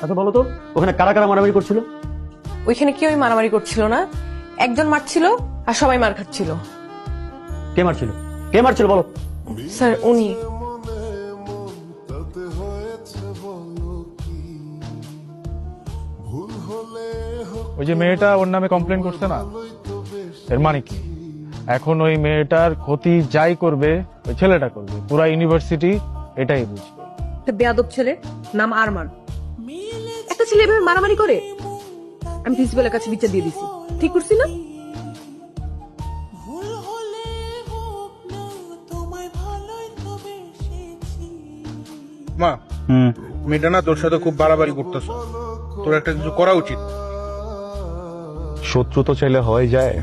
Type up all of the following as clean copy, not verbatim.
আচ্ছা বলো তো, ওখানে কারা কারা মারামারি করছিল? ওইখানে কেউই মারামারি করছিল না, একজন মারছিল আর সবাই মার খাচ্ছিল। কে মারছিল? কে মারছিল বলো। স্যার উনি। ওই যে মেয়েটা ওর নামে কমপ্লেন করছে না, এর মানে কি এখন ওই মেয়েটার ক্ষতি যাই করবে ওই ছেলেটা করবে, পুরা ইউনিভার্সিটি এটাই বুঝবে। একটা বেয়াদব ছেলে, নাম আরমান। একটা ছেলে এভাবে মারামারি করে? আমি প্রিন্সিপালের কাছে বিচার দিয়ে দিছি। ঠিক করছি না? মা, মেয়েটা না তোর সাথে খুব বাড়াবাড়ি করতেছ, তোর একটা কিছু করা উচিত। শত্রু তো চাইলে হয়ে যায়,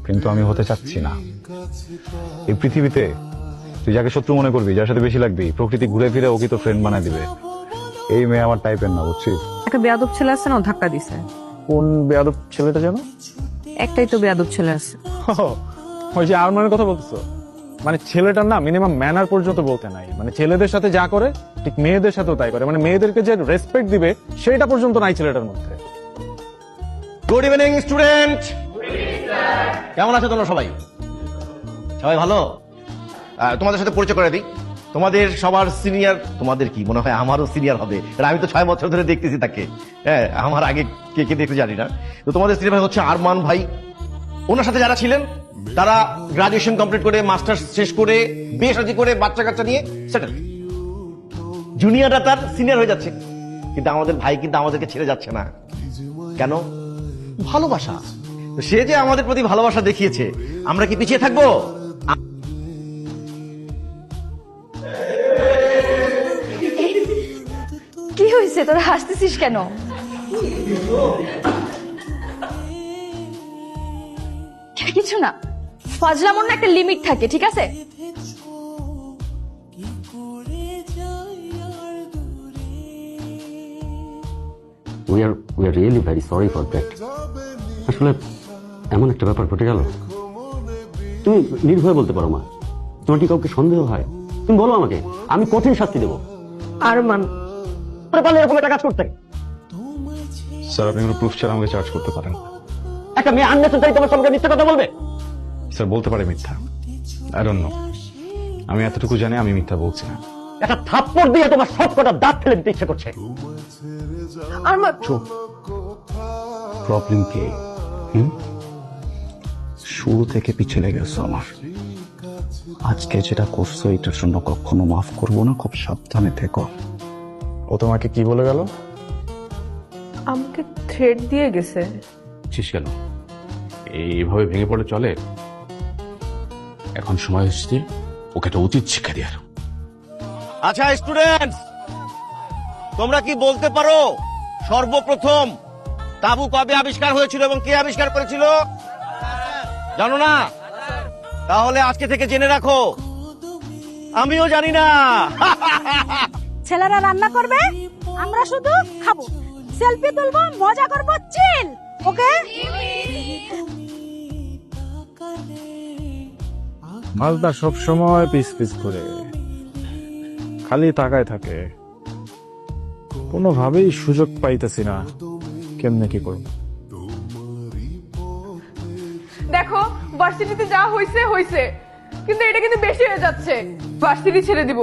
কিন্তু আমি হতে চাচ্ছি না। এই পৃথিবীতে তুই যাকে শত্রু মনে করবি, যার সাথে বেশি লাগবি, প্রকৃতি ঘুরে ফিরে ওকে তো ফ্রেন্ড বানায় দিবে। এই মেয়ে আমার টাইপের না, বুঝছিস? একটা বেয়াদব ছেলে আছে না, ও ধাক্কা দিছে। কোন বেয়াদব ছেলেটা যেন? একটাই তো বেয়াদব ছেলে আছে। ওই যে আরমানের কথা বলতেছো, মানে ছেলেটার না মিনিমাম ম্যানার পর্যন্ত বলতে নাই। মানে ছেলেদের সাথে যা করে ঠিক মেয়েদের সাথেও তাই করে, মানে মেয়েদেরকে যে রেসপেক্ট দিবে সেটা পর্যন্ত নাই ছেলেটার মধ্যে। Good evening student. কেমন আছো তোমরা সবাই? সবাই ভালো? তোমাদের সাথে পরিচয় করে দিই। তোমাদের সবার সিনিয়র, তোমাদের কি মনে হয় আমারও সিনিয়র হবে, আর আমি তো 6 বছর ধরে দেখতেছি তাকে। হ্যাঁ, আমার আগে কে কে দেখতে জানি না। তো তোমাদের সিনিয়র ভাই হচ্ছে আরমান ভাই। ওনার সাথে যারা ছিলেন তারা গ্রাজুয়েশন কমপ্লিট করে, মাস্টার্স শেষ করে, বিয়ে শাদী করে, বাচ্চা কাচ্চা নিয়ে সেটেল। জুনিয়ররা তার সিনিয়র হয়ে যাচ্ছে, কিন্তু আমাদের ভাই কিন্তু আমাদেরকে ছেড়ে যাচ্ছে না। কেন? ভালোবাসা। তো সে যে আমাদের প্রতি ভালোবাসা দেখিয়েছে, আমরা কি পিছিয়ে থাকবো? কি হয়েছে, তোরা হাসতেছিস কেন? কিছু না, ফাজলামোর না একটা লিমিট থাকে, ঠিক আছে? we are really very sorry for that. আসলে এমন একটা ব্যাপার ঘটে গেল। তুমি নির্ভয়ে বলতে পারো মা, তোমার কি কাউকে সন্দেহ হয়? তুমি বলো আমাকে, আমি কঠিন শাস্তি দেবো। আরমান পারলে এরকম একটা কাজ করতে। স্যার, আপনি কোনো প্রুফ ছাড়া আমাকে চার্জ করতে পারেন না। একটা মেয়ে আননেসেসারি তোমার সঙ্গে মিথ্যা কথা বলবে? স্যার, বলতে পারে মিথ্যা, আই ডোন্ট নো। আমি এতটুকু জানি আমি মিথ্যা বলছি না। একটা থাপ্পড় দিয়ে তোমার সব কটা দাঁত ফেলে দিতে ইচ্ছে করছে। আরমান প্রবলেম কি? শুরু থেকে পিছলে গেছো আমার। আজকে যেটা করছো এটার জন্য কখনো মাফ করবো না, খুব সাবধানে থেকো। ও তোমাকে কি বলে গেল? আমাকে থ্রেড দিয়ে গেছে। শেষ গেল, এইভাবে ভেঙে পড়ে চলে? এখন সময় হচ্ছে ওকে একটা উচিত শিক্ষা দেওয়ার। আচ্ছা স্টুডেন্টস, তোমরা কি বলতে পারো সর্বপ্রথম তাবু কবে আবিষ্কার হয়েছিল এবং কে আবিষ্কার করেছিল? জানো না? তাহলে আজকে থেকে জেনে রাখো, আমিও জানি না। ছেলেরা রান্না করবে, আমরা শুধু খাবো, সেলফি তুলবো, মজা করবো, চিল। ওকে? মালদা সব সময় পিস পিস করে খালি তাকায় থাকে, কোনোভাবেই সুযোগ পাইতেছি না কেমনে কি করব। দেখো, ভার্সিটিতে যা হইছে হইছে, কিন্তু এটা কিন্তু বেশি হয়ে যাচ্ছে। ভার্সিটি ছেড়ে দিব,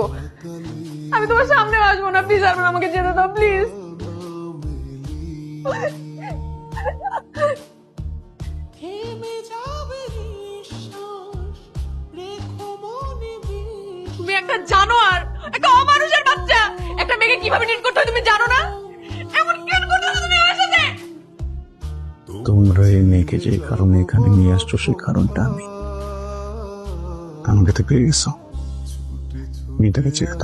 আমি তোমার সামনে আসবো না। প্লিজ আরমান, আমাকে যেতে দাও প্লিজ। তুমি একটা জানোয়ার, একটা অমানুষের বাচ্চা। একটা মেয়েকে কিভাবে ট্রিট করতে হয় তুমি জানো না? এমন কেন করতেছো তুমি আমার সাথে? তোমরা এই মেয়েকে যে কারণে এখানে নিয়ে আসছো সেই কারণটা আমি আমাকে তো পেয়ে গেছো। মেয়েটাকে চেয়ে